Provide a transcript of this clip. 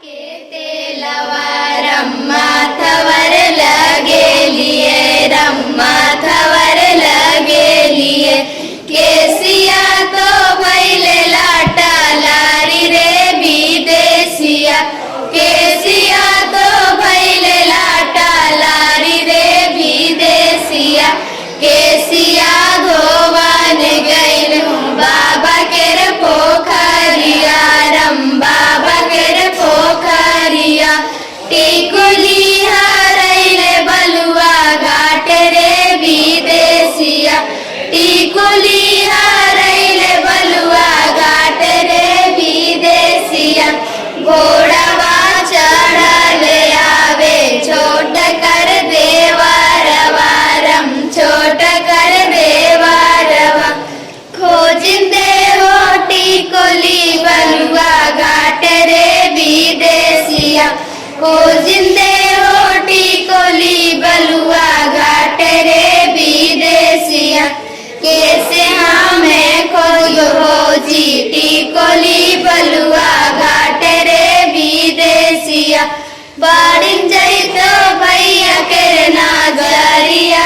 के तेलवा रम्मा थवर लगे लिए रम्मा थवर लगे लिए केसिया तो भैले लाटा लारी रे विदेशिया केसिया तो भैले लाटा लारी रे विदेशिया केसिया धोवन गैल बाबा केर पोखरिया रम बाबा केर पोखरिया टिकुली हरैले बलुआ घाट रे विदेशिया टिकुली हरैले बलुआ घाट रे विदेशिया घोड़ावा चढ़ल आवे छोट कर देवरवा रम छोट कर देवरवा खोजिंदे हो टिकुली बलुआ घाट रे विदेशिया खोजिंदे हो टिकुली बलुआ घाट रे विदेशिया कैसे हमें खोज हो जी टिकुली बलुआ घाट रे विदेशिया बाड़िन जैतो भैया के नागरिया